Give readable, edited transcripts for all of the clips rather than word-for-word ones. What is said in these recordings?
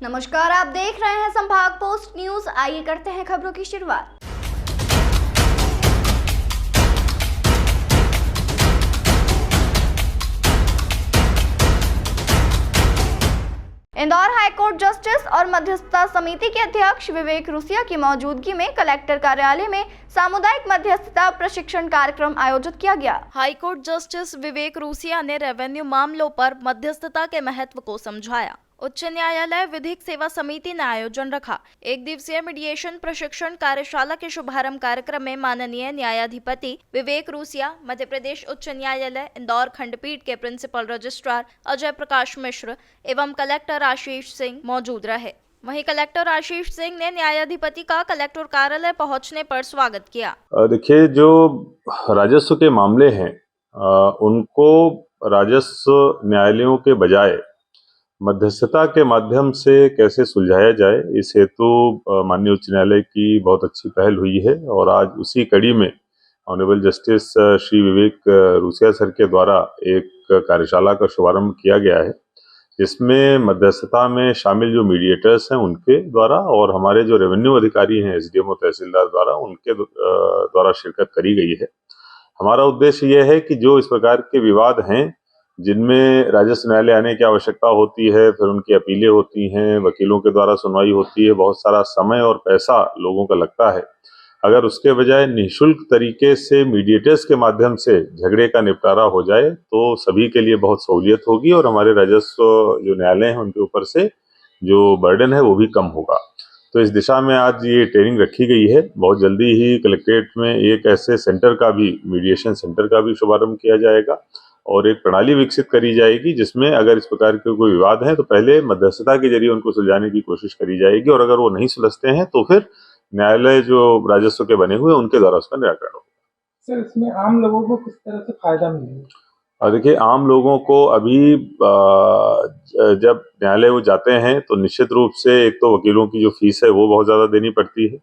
नमस्कार, आप देख रहे हैं संभाग पोस्ट न्यूज। आइए करते हैं खबरों की शुरुआत। इंदौर हाईकोर्ट जस्टिस और मध्यस्थता समिति के अध्यक्ष विवेक रूसिया की मौजूदगी में कलेक्टर कार्यालय में सामुदायिक मध्यस्थता प्रशिक्षण कार्यक्रम आयोजित किया गया। हाईकोर्ट जस्टिस विवेक रूसिया ने रेवेन्यू मामलों पर मध्यस्थता के महत्व को समझाया। उच्च न्यायालय विधिक सेवा समिति ने आयोजन रखा। एक दिवसीय मीडिएशन प्रशिक्षण कार्यशाला के शुभारंभ कार्यक्रम में माननीय न्यायाधिपति विवेक रूसिया, मध्य प्रदेश उच्च न्यायालय इंदौर खंडपीठ के प्रिंसिपल रजिस्ट्रार अजय प्रकाश मिश्र एवं कलेक्टर आशीष सिंह मौजूद रहे। वहीं कलेक्टर आशीष सिंह ने न्यायाधिपति का कलेक्टर कार्यालय पहुंचने पर स्वागत किया। देखिए, जो राजस्व के मामले हैं उनको राजस्व न्यायालयों के बजाय मध्यस्थता के माध्यम से कैसे सुलझाया जाए, इस हेतु माननीय उच्च न्यायालय की बहुत अच्छी पहल हुई है और आज उसी कड़ी में honourable justice Shri Vivek Russia sir के द्वारा एक कार्यशाला का शुभारंभ किया गया है, जिसमें मध्यस्थता में शामिल जो मीडिएटर्स हैं उनके द्वारा और हमारे जो रेवेन्यू अधिकारी हैं एसडीएम और तहसीलदार द्वारा उनके द्वारा शिरकत करी गई है। हमारा उद्देश्य यह है कि जो इस प्रकार के विवाद हैं जिनमें राजस्व न्यायालय आने की आवश्यकता होती है, फिर उनकी अपीलें होती हैं, वकीलों के द्वारा सुनवाई होती है, बहुत सारा समय और पैसा लोगों का लगता है। अगर उसके बजाय निःशुल्क तरीके से मीडिएटर्स के माध्यम से झगड़े का निपटारा हो जाए तो सभी के लिए बहुत सहूलियत होगी और हमारे राजस्व जो न्यायालय हैं उनके ऊपर से जो बर्डन है वो भी कम होगा। तो इस दिशा में आज ये ट्रेनिंग रखी गई है। बहुत जल्दी ही कलेक्ट्रेट में एक ऐसे सेंटर का भी, मीडिएशन सेंटर का भी शुभारंभ किया जाएगा और एक प्रणाली विकसित करी जाएगी जिसमें अगर इस प्रकार के कोई विवाद है तो पहले मध्यस्थता के जरिए उनको सुलझाने की कोशिश करी जाएगी और अगर वो नहीं सुलझते हैं तो फिर न्यायालय जो राजस्व के बने हुए उनके द्वारा उसका निराकरण होगा। सर, इसमें आम लोगों को किस तरह से फायदा मिलेगा? देखिए, आम लोगों को अभी जब न्यायालय वो जाते हैं तो निश्चित रूप से एक तो वकीलों की जो फीस है वो बहुत ज्यादा देनी पड़ती है।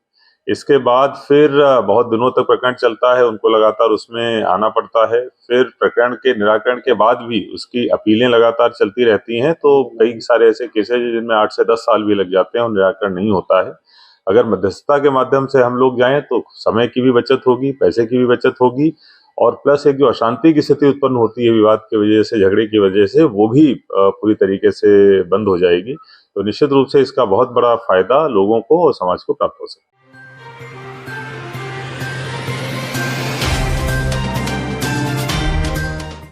इसके बाद फिर बहुत दिनों तक प्रकरण चलता है, उनको लगातार उसमें आना पड़ता है। फिर प्रकरण के निराकरण के बाद भी उसकी अपीलें लगातार चलती रहती हैं, तो कई सारे ऐसे केसेस हैं जिनमें 8 से 10 साल भी लग जाते हैं और निराकरण नहीं होता है। अगर मध्यस्थता के माध्यम से हम लोग जाएं तो समय की भी बचत होगी, पैसे की भी बचत होगी और प्लस एक जो अशांति की स्थिति उत्पन्न होती है विवाद की वजह से, झगड़े की वजह से, वो भी पूरी तरीके से बंद हो जाएगी। तो निश्चित रूप से इसका बहुत बड़ा फायदा लोगों को और समाज को प्राप्त हो सकता है।